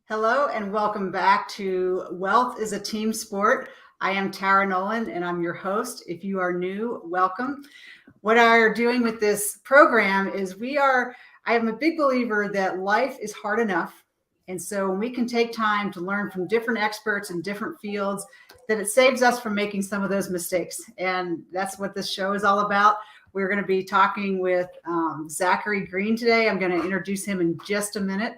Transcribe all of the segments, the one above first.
Hello and welcome back to Wealth is a Team Sport. I am Tara Nolan and I'm your host. If you are new, welcome. What I are doing with this program is I am a big believer that life is hard enough. And so when we can take time to learn from different experts in different fields, that it saves us from making some of those mistakes. And that's what this show is all about. We're going to be talking with Zachary Green today. I'm going to introduce him in just a minute.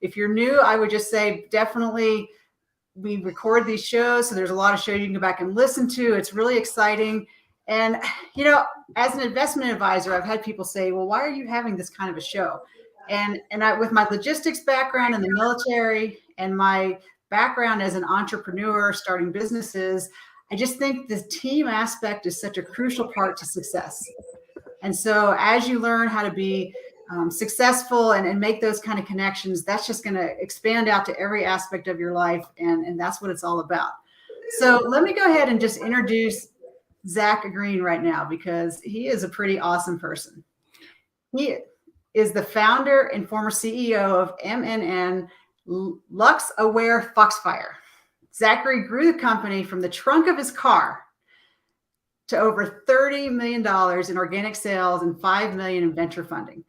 If you're new, I would just say definitely we record these shows. So there's a lot of shows you can go back and listen to. It's really exciting. And, as an investment advisor, I've had people say, well, why are you having this kind of a show? And with my logistics background in the military and my background as an entrepreneur starting businesses, I just think the team aspect is such a crucial part to success. And so as you learn how to be successful and make those kind of connections, that's just going to expand out to every aspect of your life. And that's what it's all about. So let me go ahead and just introduce Zach Green right now, because he is a pretty awesome person. He is the founder and former CEO of MN8 LumAware Foxfire. Zachary grew the company from the trunk of his car to over $30 million in organic sales and $5 million in venture funding.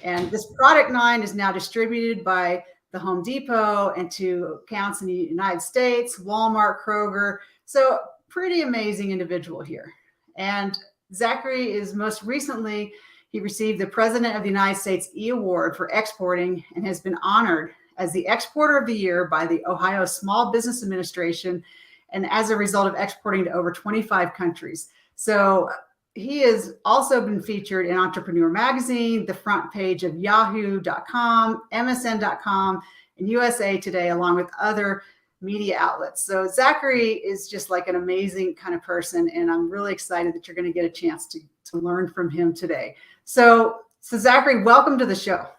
And this product line is now distributed by the Home Depot and to accounts in the United States, Walmart, Kroger. So pretty amazing individual here. And Zachary is most recently, he received the President of the United States Award for exporting and has been honored as the Exporter of the Year by the Ohio Small Business Administration, and as a result of exporting to over 25 countries. So he has also been featured in Entrepreneur Magazine, the front page of Yahoo.com, MSN.com, and USA Today, along with other media outlets. So Zachary is just like an amazing kind of person, and I'm really excited that you're going to get a chance to learn from him today. So Zachary, welcome to the show.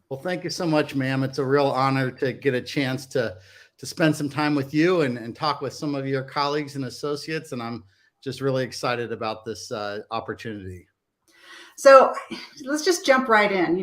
Well, thank you so much, ma'am. It's a real honor to get a chance to spend some time with you and talk with some of your colleagues and associates. And I'm just really excited about this opportunity. So let's just jump right in.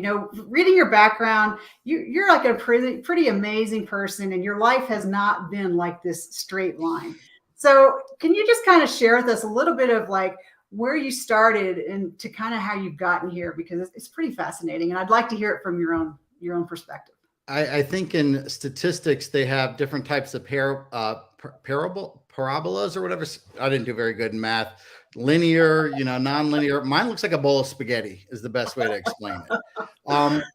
Reading your background, you're like a pretty amazing person, and your life has not been like this straight line. So can you just kind of share with us a little bit of like where you started and to kind of how you've gotten here, because it's pretty fascinating, and I'd like to hear it from your own perspective. I think in statistics they have different types of parabolas or whatever. I didn't do very good in math. Linear, non-linear. Mine looks like a bowl of spaghetti is the best way to explain it.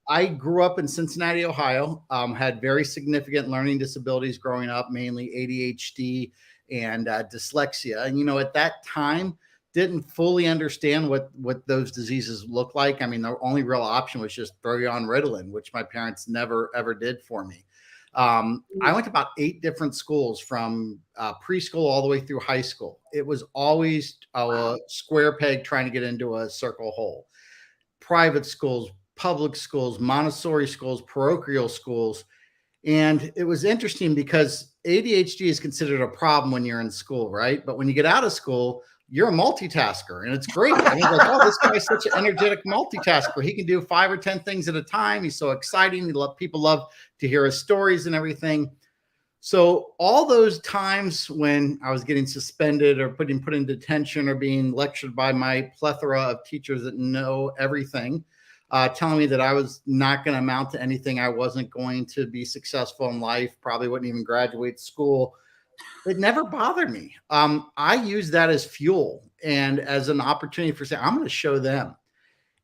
I grew up in Cincinnati, Ohio. Had very significant learning disabilities growing up, mainly ADHD and dyslexia. And at that time, didn't fully understand what those diseases look like. I mean, the only real option was just throw you on Ritalin, which my parents never, ever did for me. I went to about 8 different schools from preschool all the way through high school. It was always a square peg trying to get into a circle hole. Private schools, public schools, Montessori schools, parochial schools. And it was interesting because ADHD is considered a problem when you're in school, right? But when you get out of school, you're a multitasker, and it's great. I mean, like, oh, this guy's such an energetic multitasker. He can do 5 or 10 things at a time. He's so exciting. People love to hear his stories and everything. So all those times when I was getting suspended or put in detention or being lectured by my plethora of teachers that know everything, telling me that I was not going to amount to anything, I wasn't going to be successful in life, probably wouldn't even graduate school, it never bothered me. I used that as fuel and as an opportunity for saying, I'm going to show them.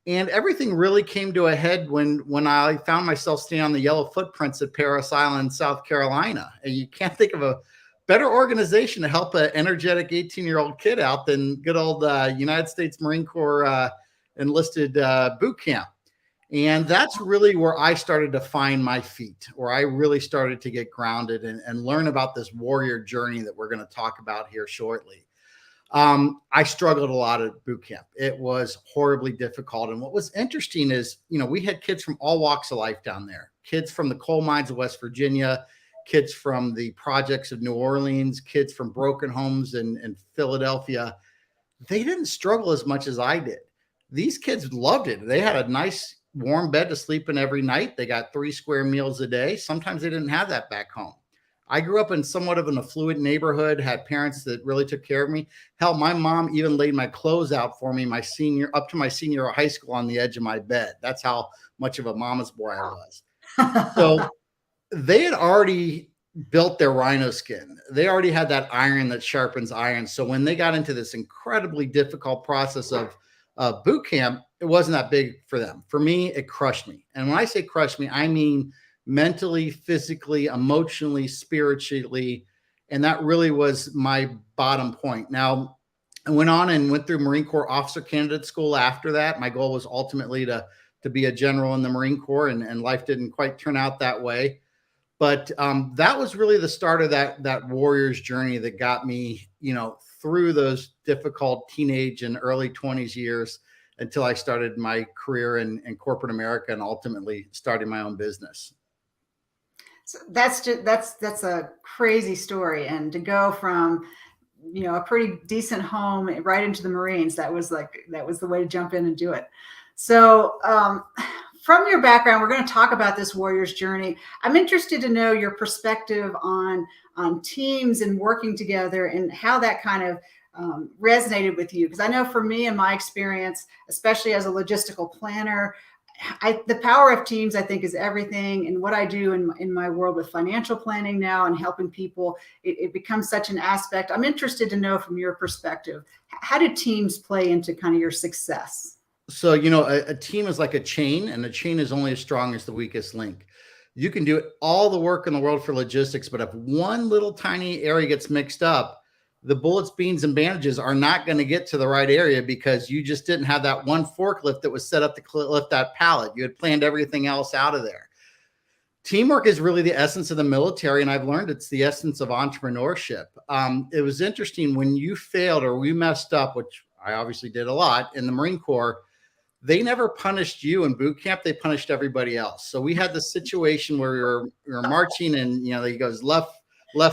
And everything really came to a head when I found myself standing on the yellow footprints at Parris Island, South Carolina. And you can't think of a better organization to help an energetic 18-year-old kid out than good old United States Marine Corps enlisted boot camp. And that's really where I started to find my feet, where I really started to get grounded and learn about this warrior journey that we're going to talk about here shortly. I struggled a lot at boot camp. It was horribly difficult. And what was interesting is, we had kids from all walks of life down there, kids from the coal mines of West Virginia, kids from the projects of New Orleans, kids from broken homes in Philadelphia. They didn't struggle as much as I did. These kids loved it. They had a nice warm bed to sleep in every night. They got 3 square meals a day. Sometimes they didn't have that back home. I grew up in somewhat of an affluent neighborhood, had parents that really took care of me. Hell, my mom even laid my clothes out for me up to my senior year of high school on the edge of my bed. That's how much of a mama's boy I was. So they had already built their rhino skin. They already had that iron that sharpens iron. So when they got into this incredibly difficult process of boot camp, it wasn't that big for them. For me, it crushed me. And when I say crushed me, I mean mentally, physically, emotionally, spiritually. And that really was my bottom point. Now, I went on and went through Marine Corps officer candidate school after that. My goal was ultimately to be a general in the Marine Corps, and life didn't quite turn out that way. But that was really the start of that warrior's journey that got me, through those difficult teenage and early 20s years until I started my career in corporate America and ultimately starting my own business. So that's a crazy story. And to go from, a pretty decent home right into the Marines, that was the way to jump in and do it. So from your background, we're going to talk about this warrior's journey. I'm interested to know your perspective on teams and working together and how that kind of resonated with you. Because I know for me, in my experience, especially as a logistical planner, the power of teams, I think, is everything. And what I do in my world with financial planning now and helping people, it becomes such an aspect. I'm interested to know from your perspective, how do teams play into kind of your success? So, a team is like a chain, and a chain is only as strong as the weakest link. You can do all the work in the world for logistics, but if one little tiny area gets mixed up, the bullets, beans, and bandages are not going to get to the right area because you just didn't have that one forklift that was set up to lift that pallet. You had planned everything else out of there. Teamwork is really the essence of the military, and I've learned it's the essence of entrepreneurship. It was interesting when you failed or we messed up, which I obviously did a lot in the Marine Corps. They never punished you in boot camp. They punished everybody else. So we had the situation where we were marching, and he goes left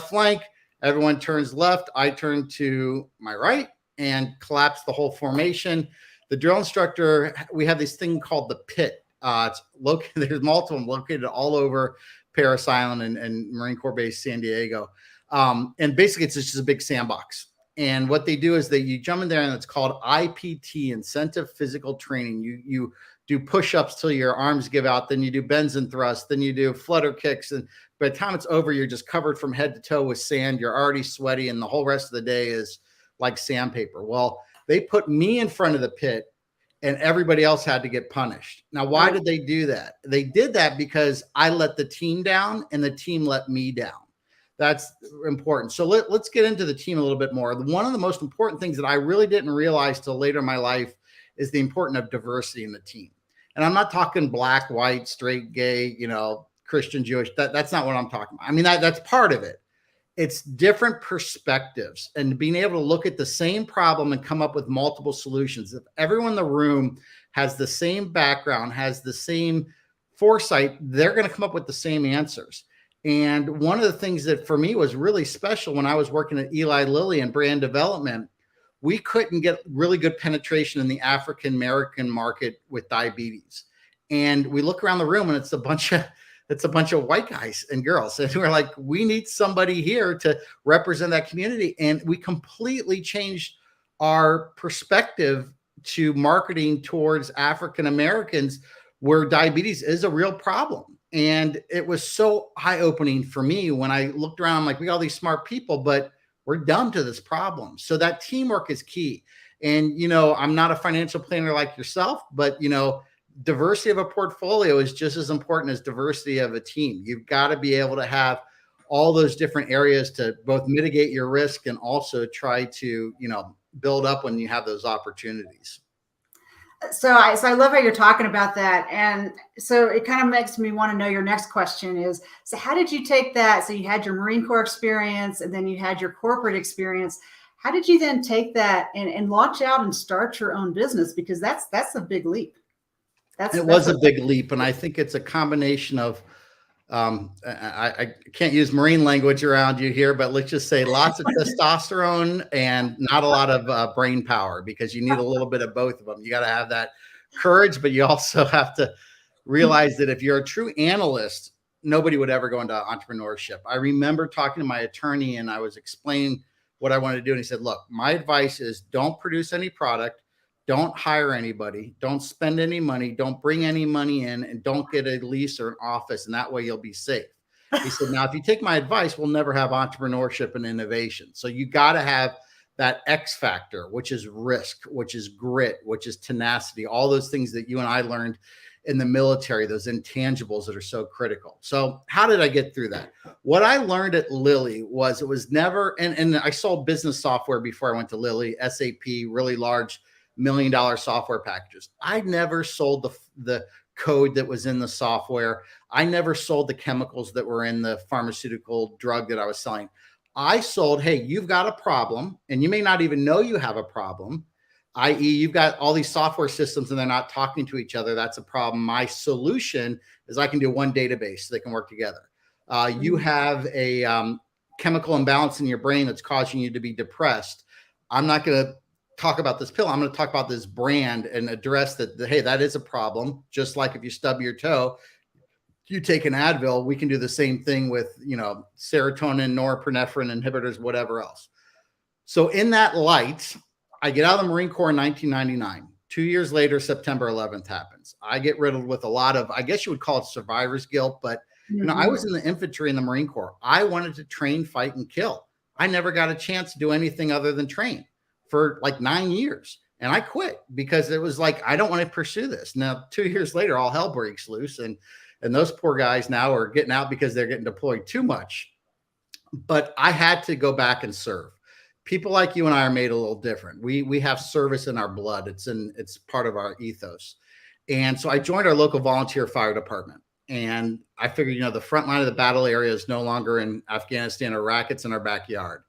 flank. Everyone turns left. I turn to my right and collapse the whole formation. The drill instructor, we have this thing called the pit. It's located. There's multiple of them located all over Parris Island and Marine Corps Base San Diego. And basically, it's just a big sandbox. And what they do is you jump in there, and it's called IPT, intensive physical training. You do push-ups till your arms give out, then you do bends and thrusts, then you do flutter kicks. And by the time it's over, you're just covered from head to toe with sand. You're already sweaty, and the whole rest of the day is like sandpaper. Well, they put me in front of the pit, and everybody else had to get punished. Now, why did they do that? They did that because I let the team down, and the team let me down. That's important. So let's get into the team a little bit more. One of the most important things that I really didn't realize till later in my life is the importance of diversity in the team. And I'm not talking black, white, straight, gay, Christian, Jewish. That's not what I'm talking about. I mean, that's part of it. It's different perspectives and being able to look at the same problem and come up with multiple solutions. If everyone in the room has the same background, has the same foresight, they're going to come up with the same answers. And one of the things that for me was really special when I was working at Eli Lilly in brand development, we couldn't get really good penetration in the African American market with diabetes. And we look around the room, and it's a bunch of white guys and girls. And we're like, we need somebody here to represent that community. And we completely changed our perspective to marketing towards African Americans, where diabetes is a real problem. And it was so eye-opening for me when I looked around. I'm like, we got all these smart people, but we're dumb to this problem. So that teamwork is key. And, I'm not a financial planner like yourself, but, diversity of a portfolio is just as important as diversity of a team. You've got to be able to have all those different areas to both mitigate your risk and also try to, build up when you have those opportunities. So I love how you're talking about that. And so it kind of makes me want to know your next question is, so how did you take that? So you had your Marine Corps experience, and then you had your corporate experience. How did you then take that and launch out and start your own business? Because that's a big leap. It was a big leap. And I think it's a combination of, I can't use Marine language around you here, but let's just say lots of testosterone and not a lot of brain power, because you need a little bit of both of them. You got to have that courage, but you also have to realize that if you're a true analyst, nobody would ever go into entrepreneurship. I remember talking to my attorney and I was explaining what I wanted to do. And he said, look, my advice is don't produce any product, don't hire anybody, don't spend any money, don't bring any money in, and don't get a lease or an office. And that way you'll be safe. He said, now, if you take my advice, we'll never have entrepreneurship and innovation. So you got to have that X factor, which is risk, which is grit, which is tenacity, all those things that you and I learned in the military, those intangibles that are so critical. So how did I get through that? What I learned at Lilly was it was never, and I sold business software before I went to Lilly, SAP, really large $1 million software packages. I never sold the code that was in the software. I never sold the chemicals that were in the pharmaceutical drug that I was selling. I sold, hey, you've got a problem, and you may not even know you have a problem, i.e. you've got all these software systems and they're not talking to each other. That's a problem. My solution is I can do one database so they can work together. You have a chemical imbalance in your brain that's causing you to be depressed. I'm not going to talk about this pill. I'm going to talk about this brand and address that, hey, that is a problem. Just like if you stub your toe, you take an Advil, we can do the same thing with, serotonin, norepinephrine inhibitors, whatever else. So in that light, I get out of the Marine Corps in 1999. 2 years later, September 11th happens. I get riddled with a lot of, I guess you would call it survivor's guilt, but I was in the infantry in the Marine Corps. I wanted to train, fight, and kill. I never got a chance to do anything other than train for like 9 years. And I quit because it was like, I don't want to pursue this. Now, 2 years later, all hell breaks loose. And those poor guys now are getting out because they're getting deployed too much. But I had to go back and serve. People like you and I are made a little different. We have service in our blood. It's part of our ethos. And so I joined our local volunteer fire department. And I figured, the front line of the battle area is no longer in Afghanistan or Iraq. It's in our backyard.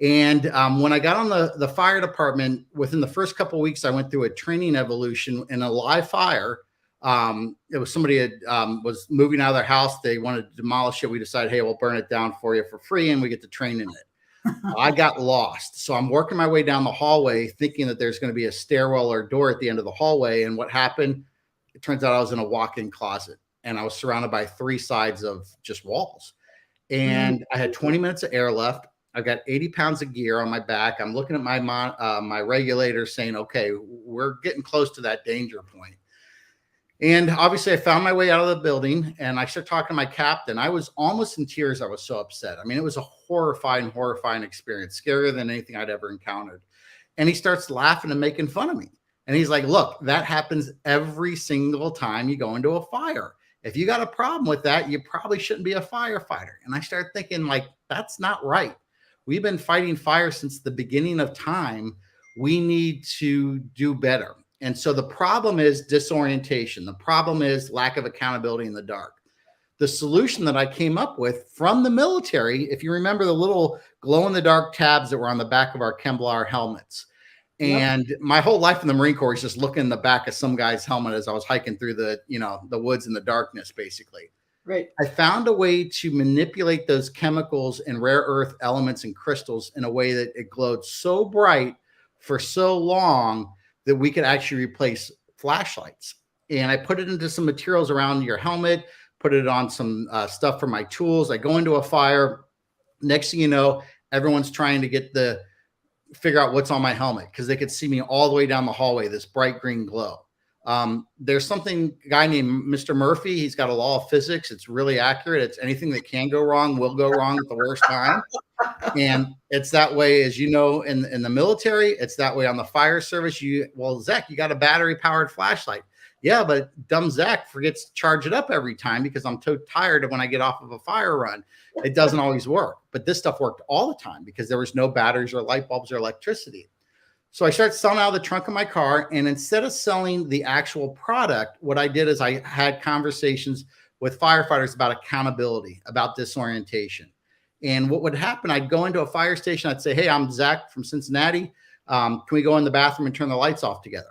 And when I got on the fire department, within the first couple of weeks, I went through a training evolution in a live fire. It was somebody was moving out of their house. They wanted to demolish it. We decided, hey, we'll burn it down for you for free, and we get to train in it. I got lost. So I'm working my way down the hallway thinking that there's going to be a stairwell or door at the end of the hallway. And what happened? It turns out I was in a walk-in closet and I was surrounded by 3 sides of just walls. And I had 20 minutes of air left. I've got 80 pounds of gear on my back. I'm looking at my regulator saying, okay, we're getting close to that danger point. And obviously I found my way out of the building and I started talking to my captain. I was almost in tears. I was so upset. I mean, it was a horrifying experience, scarier than anything I'd ever encountered. And he starts laughing and making fun of me. And he's like, look, that happens every single time you go into a fire. If you got a problem with that, you probably shouldn't be a firefighter. And I started thinking, like, that's not right. We've been fighting fire since the beginning of time. We need to do better. And so the problem is disorientation. The problem is lack of accountability in the dark. The solution that I came up with from the military, if you remember the little glow-in-the-dark tabs that were on the back of our Kevlar helmets. And my whole life in the Marine Corps is just looking in the back of some guy's helmet as I was hiking through the woods in the darkness, basically. Right. I found a way to manipulate those chemicals and rare earth elements and crystals in a way that it glowed so bright for so long that we could actually replace flashlights. And I put it into some materials around your helmet, put it on some stuff for my tools. I go into a fire. Next thing you know, everyone's trying to figure out what's on my helmet because they could see me all the way down the hallway, this bright green glow. There's a guy named Mr. Murphy. He's got a law of physics. It's really accurate. It's anything that can go wrong will go wrong at the worst time. And it's that way, as you know, in the military, it's that way on the fire service. Zach, you got a battery powered flashlight. Yeah, but dumb Zach forgets to charge it up every time because I'm too tired of when I get off of a fire run. It doesn't always work, but this stuff worked all the time because there was no batteries or light bulbs or electricity. So I started selling out of the trunk of my car. And instead of selling the actual product, what I did is I had conversations with firefighters about accountability, about disorientation. And what would happen, I'd go into a fire station. I'd say, hey, I'm Zach from Cincinnati. Can we go in the bathroom and turn the lights off together?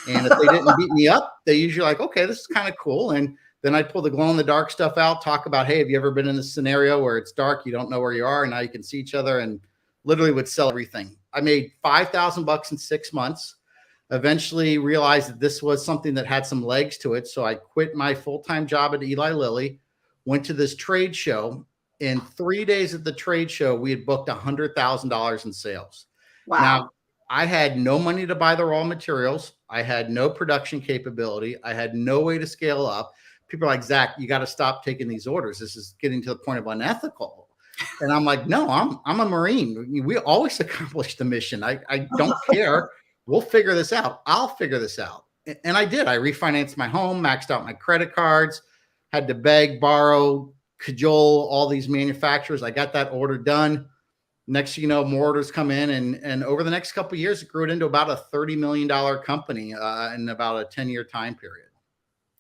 And if they didn't beat me up, they usually like, okay, this is kind of cool. And then I'd pull the glow in the dark stuff out, talk about, hey, have you ever been in this scenario where it's dark, you don't know where you are, and now you can see each other, and literally would sell everything. I made $5,000 in 6 months. Eventually realized that this was something that had some legs to it. So I quit my full-time job at Eli Lilly, went to this trade show. In 3 days at the trade show, we had booked $100,000 in sales. Wow. Now, I had no money to buy the raw materials. I had no production capability. I had no way to scale up. People are like, Zach, you got to stop taking these orders. This is getting to the point of unethical. And I'm like, no, I'm a Marine. We always accomplish the mission. I don't care. We'll figure this out. I'll figure this out. And I did. I refinanced my home, maxed out my credit cards, had to beg, borrow, cajole all these manufacturers. I got that order done. Next, you know, more orders come in, and over the next couple of years, it grew it into about a $30 million company in about a 10-year time period.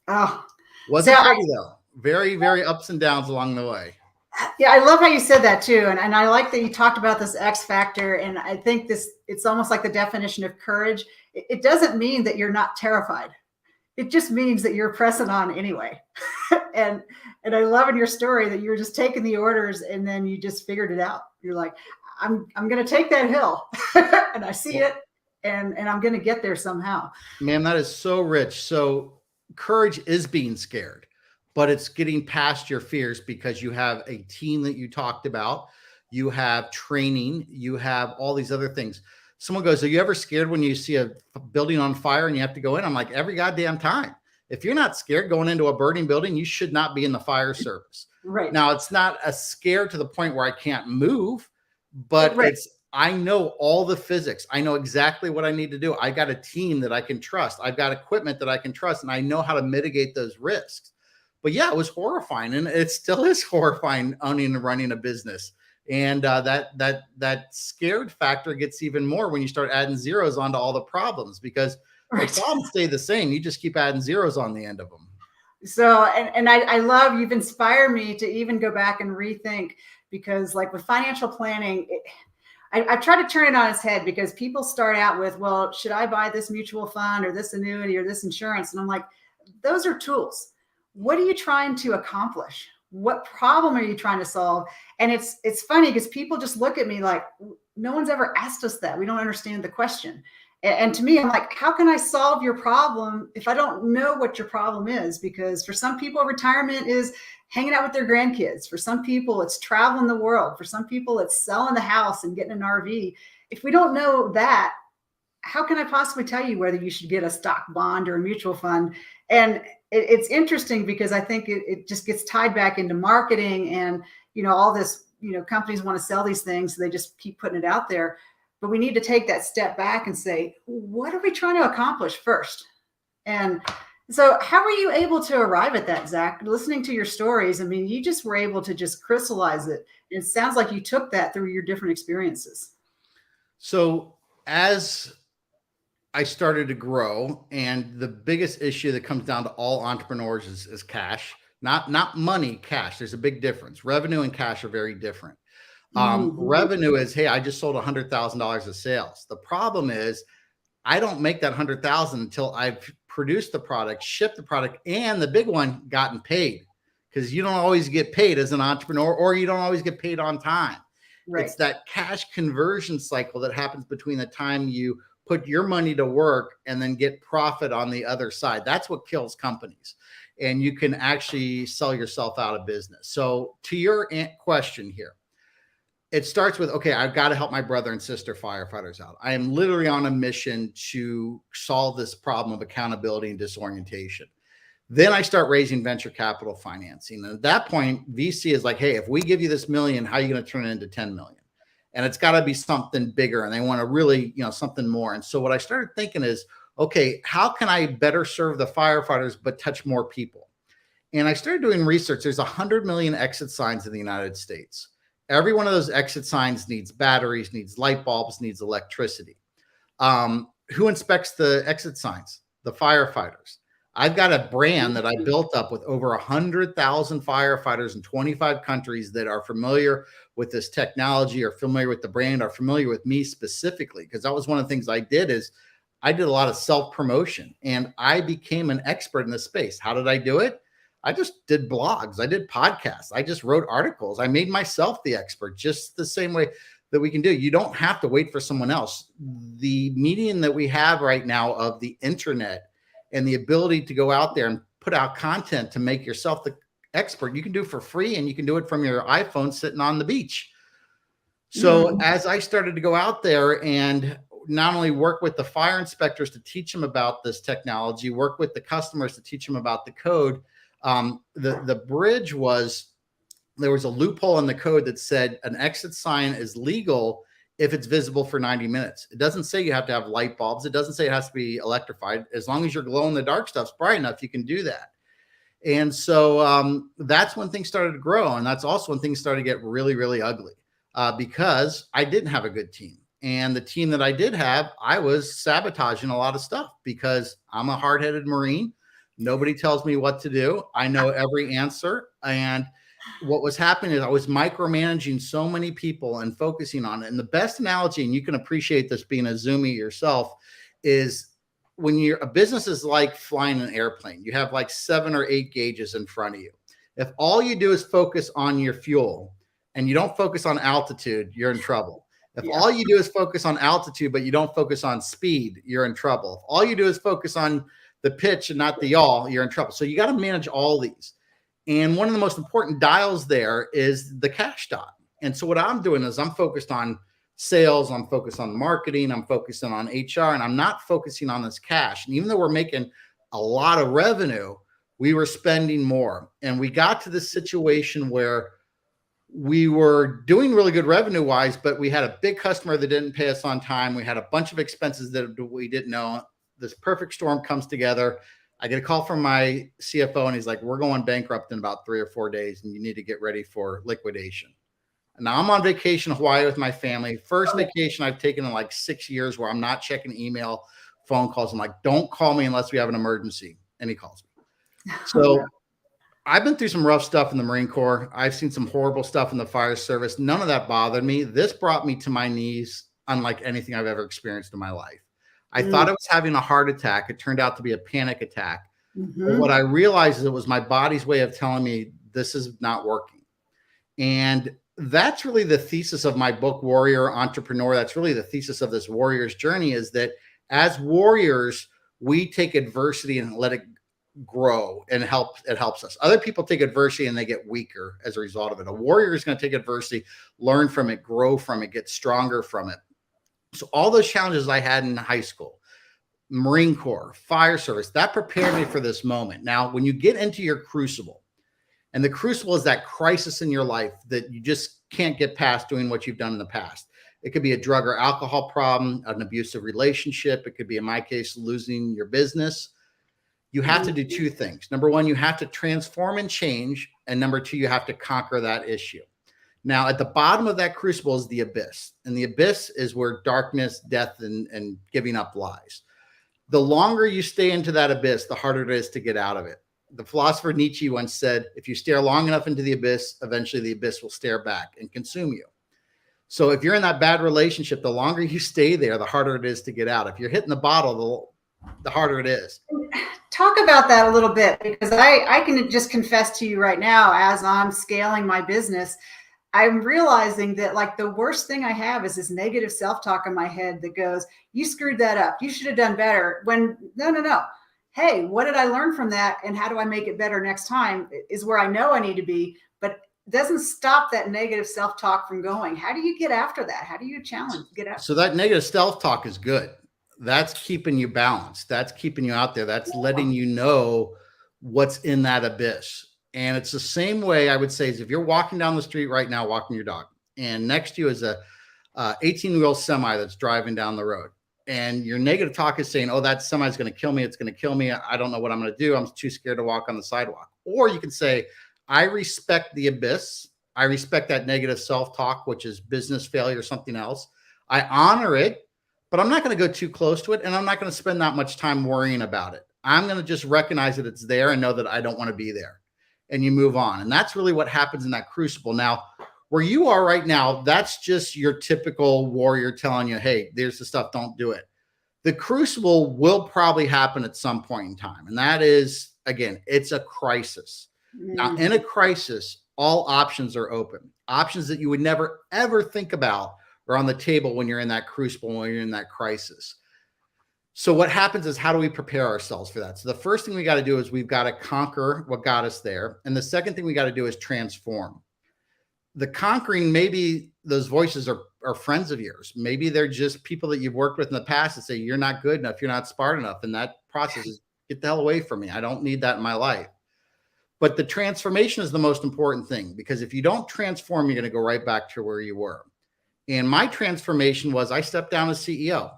Oh, wasn't pretty though. Very, very ups and downs along the way. Yeah, I love how you said that too. And I like that you talked about this X factor. And I think it's almost like the definition of courage. It doesn't mean that you're not terrified. It just means that you're pressing on anyway. and I love in your story that you're just taking the orders and then you just figured it out. You're like, I'm going to take that hill and I see it and I'm going to get there somehow. Man, that is so rich. So courage is being scared, but it's getting past your fears because you have a team that you talked about. You have training, you have all these other things. Someone goes, are you ever scared when you see a building on fire and you have to go in? I'm like, every goddamn time. If you're not scared going into a burning building, you should not be in the fire service. Right. Now, it's not a scare to the point where I can't move, but right. I know all the physics. I know exactly what I need to do. I got a team that I can trust. I've got equipment that I can trust, and I know how to mitigate those risks. But yeah, it was horrifying, and it still is horrifying owning and running a business. And that scared factor gets even more when you start adding zeros onto all the problems, because the problems stay the same. You just keep adding zeros on the end of them. So, and I love, you've inspired me to even go back and rethink, because like with financial planning, I try to turn it on its head, because people start out with, well, should I buy this mutual fund or this annuity or this insurance? And I'm like, those are tools. What are you trying to accomplish? What problem are you trying to solve? And it's funny because people just look at me like, no one's ever asked us that. We don't understand the question. And to me, I'm like, how can I solve your problem if I don't know what your problem is? Because for some people, retirement is hanging out with their grandkids. For some people, it's traveling the world. For some people, it's selling the house and getting an RV. If we don't know that, how can I possibly tell you whether you should get a stock bond or a mutual fund? And it's interesting because I think it just gets tied back into marketing and, all this, companies want to sell these things. So they just keep putting it out there. But we need to take that step back and say, what are we trying to accomplish first? And so how were you able to arrive at that, Zach? Listening to your stories, I mean, you just were able to just crystallize it. It sounds like you took that through your different experiences. So as I started to grow, and the biggest issue that comes down to all entrepreneurs is cash, not money, cash. There's a big difference. Revenue and cash are very different. Revenue is, hey, I just sold $100,000 of sales. The problem is I don't make that 100,000 until I've produced the product, shipped the product, and the big one, gotten paid, because you don't always get paid as an entrepreneur, or you don't always get paid on time. Right. It's that cash conversion cycle that happens between the time you put your money to work and then get profit on the other side. That's what kills companies. And you can actually sell yourself out of business. So to your question here, it starts with, okay, I've got to help my brother and sister firefighters out. I am literally on a mission to solve this problem of accountability and disorientation. Then I start raising venture capital financing. And at that point, VC is like, hey, if we give you this $1 million, how are you going to turn it into 10 million? And it's got to be something bigger. And they want to really, something more. And so what I started thinking is, okay, how can I better serve the firefighters, but touch more people? And I started doing research. There's 100 million exit signs in the United States. Every one of those exit signs needs batteries, needs light bulbs, needs electricity. Who inspects the exit signs? The firefighters. I've got a brand that I built up with over 100,000 firefighters in 25 countries that are familiar with this technology, or familiar with the brand, or familiar with me specifically. Because that was one of the things I did, is I did a lot of self-promotion, and I became an expert in this space. How did I do it? I just did blogs. I did podcasts. I just wrote articles. I made myself the expert, just the same way that we can do. You don't have to wait for someone else. The medium that we have right now of the internet and the ability to go out there and put out content to make yourself the expert, you can do for free, and you can do it from your iPhone sitting on the beach. So as I started to go out there and not only work with the fire inspectors to teach them about this technology, work with the customers to teach them about the code, the bridge was, there was a loophole in the code that said an exit sign is legal if it's visible for 90 minutes. It doesn't say you have to have light bulbs. It doesn't say it has to be electrified. As long as your glow in the dark stuff's bright enough, you can do that. And so that's when things started to grow. And that's also when things started to get really, really ugly because I didn't have a good team. And the team that I did have, I was sabotaging a lot of stuff because I'm a hard-headed Marine. Nobody tells me what to do. I know every answer. And what was happening is I was micromanaging so many people and focusing on it. And the best analogy, and you can appreciate this being a Zoomie yourself, is when a business is like flying an airplane. You have like 7 or 8 gauges in front of you. If all you do is focus on your fuel and you don't focus on altitude, you're in trouble. If all you do is focus on altitude, but you don't focus on speed, you're in trouble. If all you do is focus on the pitch and not the yaw, you're in trouble. So you got to manage all these. And one of the most important dials there is the cash dot. And so what I'm doing is I'm focused on sales, I'm focused on marketing, I'm focusing on HR, and I'm not focusing on this cash. And even though we're making a lot of revenue, we were spending more. And we got to this situation where we were doing really good revenue wise, but we had a big customer that didn't pay us on time. We had a bunch of expenses that we didn't know. This perfect storm comes together. I get a call from my CFO and he's like, we're going bankrupt in about 3 or 4 days and you need to get ready for liquidation. And now I'm on vacation in Hawaii with my family. First vacation I've taken in like 6 years where I'm not checking email, phone calls. I'm like, don't call me unless we have an emergency. And he calls me. So I've been through some rough stuff in the Marine Corps. I've seen some horrible stuff in the fire service. None of that bothered me. This brought me to my knees unlike anything I've ever experienced in my life. I thought I was having a heart attack. It turned out to be a panic attack. But what I realized is it was my body's way of telling me this is not working. And that's really the thesis of my book, Warrior Entrepreneur. That's really the thesis of this warrior's journey, is that as warriors, we take adversity and let it grow and it helps us. Other people take adversity and they get weaker as a result of it. A warrior is going to take adversity, learn from it, grow from it, get stronger from it. So all those challenges I had in high school, Marine Corps, fire service, that prepared me for this moment. Now, when you get into your crucible, and the crucible is that crisis in your life that you just can't get past doing what you've done in the past. It could be a drug or alcohol problem, an abusive relationship. It could be, in my case, losing your business. You have to do 2 things. Number 1, you have to transform and change. And number 2, you have to conquer that issue. Now, at the bottom of that crucible is the abyss. And the abyss is where darkness, death, and giving up lies. The longer you stay into that abyss, the harder it is to get out of it. The philosopher Nietzsche once said, if you stare long enough into the abyss, eventually the abyss will stare back and consume you. So if you're in that bad relationship, the longer you stay there, the harder it is to get out. If you're hitting the bottle, the harder it is. Talk about that a little bit, because I can just confess to you right now, as I'm scaling my business, I'm realizing that like the worst thing I have is this negative self-talk in my head that goes, you screwed that up. You should have done better. When no. Hey, what did I learn from that? And how do I make it better next time is where I know I need to be, but it doesn't stop that negative self-talk from going. How do you get after that? How do you get after? So that negative self-talk is good. That's keeping you balanced. That's keeping you out there. That's letting you know what's in that abyss. And it's the same way I would say is if you're walking down the street right now, walking your dog, and next to you is a 18-wheel semi that's driving down the road. And your negative talk is saying, oh, that semi is going to kill me. It's going to kill me. I don't know what I'm going to do. I'm too scared to walk on the sidewalk. Or you can say, I respect the abyss. I respect that negative self-talk, which is business failure or something else. I honor it, but I'm not going to go too close to it. And I'm not going to spend that much time worrying about it. I'm going to just recognize that it's there and know that I don't want to be there. And you move on. And that's really what happens in that crucible. Now, where you are right now, that's just your typical warrior telling you, hey, there's the stuff, don't do it. The crucible will probably happen at some point in time. And that is, again, it's a crisis. Now, in a crisis, all options are open. Options that you would never, ever think about or on the table when you're in that crucible, when you're in that crisis. So what happens is, how do we prepare ourselves for that? So the first thing we got to do is we've got to conquer what got us there. And the second thing we got to do is transform. The conquering, maybe those voices are friends of yours. Maybe they're just people that you've worked with in the past that say, you're not good enough, you're not smart enough. And that process is, get the hell away from me. I don't need that in my life. But the transformation is the most important thing, because if you don't transform, you're going to go right back to where you were. And my transformation was, I stepped down as CEO.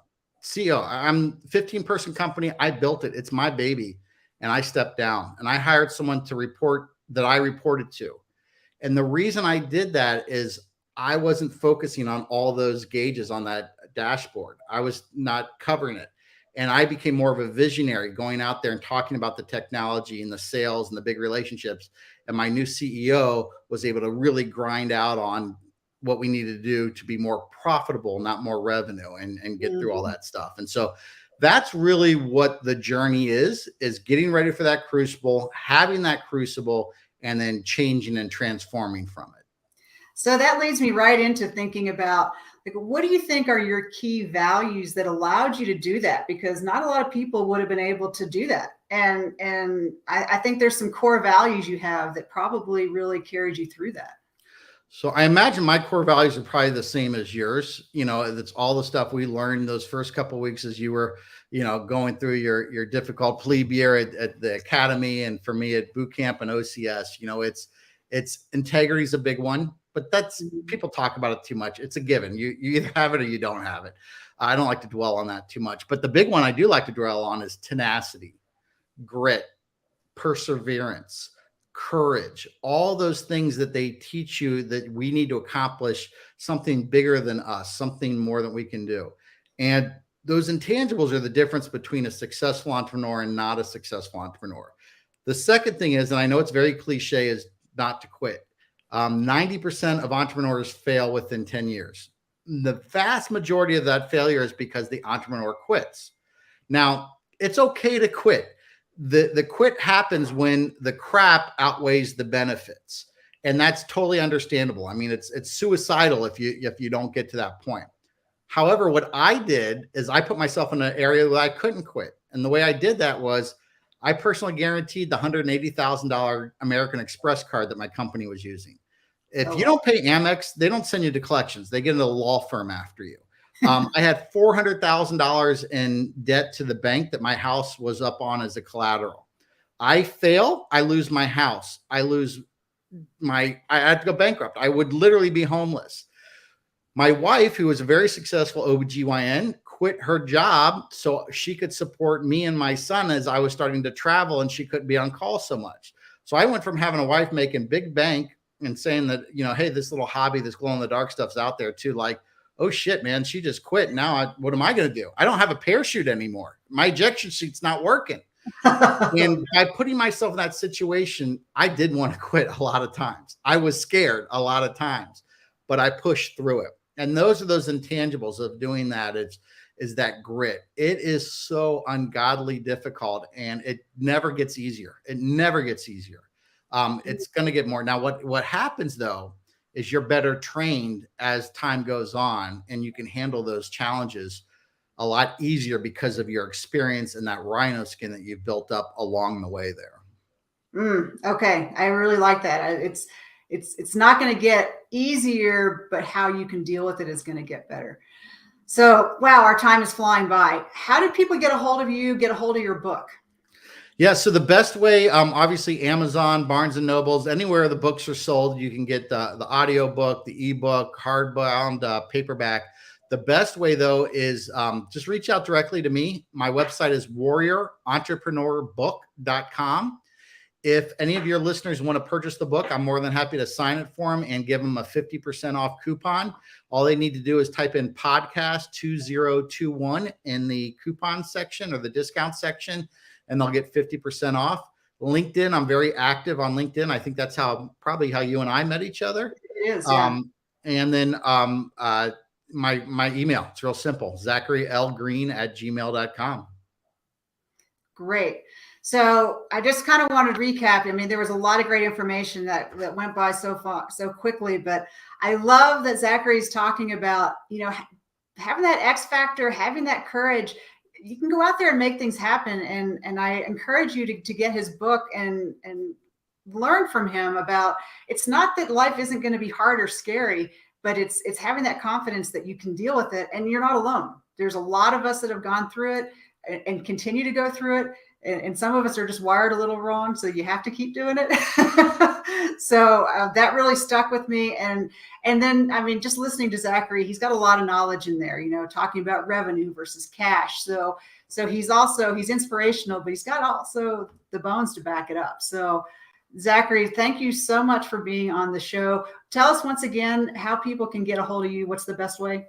I'm a 15-person company. I built it. It's my baby. And I stepped down, and I hired someone to report that I reported to. And the reason I did that is I wasn't focusing on all those gauges on that dashboard. I was not covering it. And I became more of a visionary, going out there and talking about the technology and the sales and the big relationships. And my new CEO was able to really grind out on what we needed to do to be more profitable, not more revenue, and get through all that stuff. And so that's really what the journey is getting ready for that crucible, having that crucible, and then changing and transforming from it. So that leads me right into thinking about, like, what do you think are your key values that allowed you to do that? Because not a lot of people would have been able to do that. And I think there's some core values you have that probably really carried you through that. So I imagine my core values are probably the same as yours. You know, it's all the stuff we learned those first couple of weeks as you were, going through your difficult plebe year at the academy, and for me at boot camp and OCS. It's integrity is a big one, but that's, people talk about it too much. It's a given. You either have it or you don't have it. I don't like to dwell on that too much, but the big one I do like to dwell on is tenacity, grit, perseverance, courage, all those things that they teach you that we need to accomplish something bigger than us, something more than we can do. And those intangibles are the difference between a successful entrepreneur and not a successful entrepreneur. The second thing is, and I know it's very cliche, is not to quit. 90% of entrepreneurs fail within 10 years. The vast majority of that failure is because the entrepreneur quits. Now, it's okay to quit. The quit happens when the crap outweighs the benefits, and that's totally understandable. I mean, it's suicidal if you don't get to that point. However, what I did is I put myself in an area where I couldn't quit, and the way I did that was I personally guaranteed the $180,000 American Express card that my company was using. If you don't pay Amex, they don't send you to collections. They get a law firm after you. I had $400,000 in debt to the bank that my house was up on as a collateral. I fail, I lose my house. I had to go bankrupt. I would literally be homeless. My wife, who was a very successful OBGYN, quit her job so she could support me and my son as I was starting to travel, and she couldn't be on call so much. So I went from having a wife making big bank and saying that, hey, this little hobby, this glow in the dark stuff's out there, to like, oh shit, man, she just quit. Now what am I going to do? I don't have a parachute anymore. My ejection seat's not working. And by putting myself in that situation, I did want to quit a lot of times. I was scared a lot of times, but I pushed through it. And those are those intangibles of doing that. Is that grit. It is so ungodly difficult, and it never gets easier. It never gets easier. It's going to get more. Now, what happens though, is you're better trained as time goes on, and you can handle those challenges a lot easier because of your experience and that rhino skin that you've built up along the way there. Okay. I really like that. It's not going to get easier, but how you can deal with it is going to get better. So, wow, our time is flying by. How did people get a hold of you, get a hold of your book? Yeah, so the best way, obviously Amazon, Barnes and Nobles, anywhere the books are sold, you can get the audio book, the ebook, hardbound, paperback. The best way though is just reach out directly to me. My website is warriorentrepreneurbook.com. If any of your listeners want to purchase the book, I'm more than happy to sign it for them and give them a 50% off coupon. All they need to do is type in podcast 2021 in the coupon section or the discount section, and they'll get 50% off. LinkedIn, I'm very active on LinkedIn. I think that's probably how you and I met each other. It is, yeah. And then my email, it's real simple, ZacharyLGreen@gmail.com. Great. So I just kind of wanted to recap. I mean, there was a lot of great information that went by so quickly, but I love that Zachary's talking about, having that X factor, having that courage. You can go out there and make things happen. And I encourage you to get his book and learn from him about, it's not that life isn't going to be hard or scary, but it's having that confidence that you can deal with it and you're not alone. There's a lot of us that have gone through it and continue to go through it. And some of us are just wired a little wrong, so you have to keep doing it. So that really stuck with me. And then, I mean, just listening to Zachary, he's got a lot of knowledge in there, talking about revenue versus cash. So he's inspirational, but he's got also the bones to back it up. So Zachary, thank you so much for being on the show. Tell us once again how people can get a hold of you. What's the best way?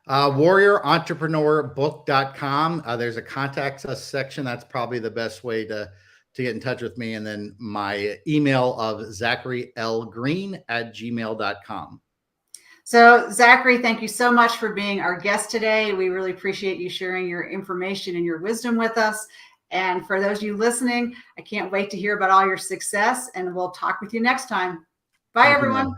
WarriorEntrepreneursBook.com. There's a contact us section. That's probably the best way to get in touch with me. And then my email of ZacharyLGreen@gmail.com. So Zachary, thank you so much for being our guest today. We really appreciate you sharing your information and your wisdom with us. And for those of you listening, I can't wait to hear about all your success, and we'll talk with you next time. Bye, everyone.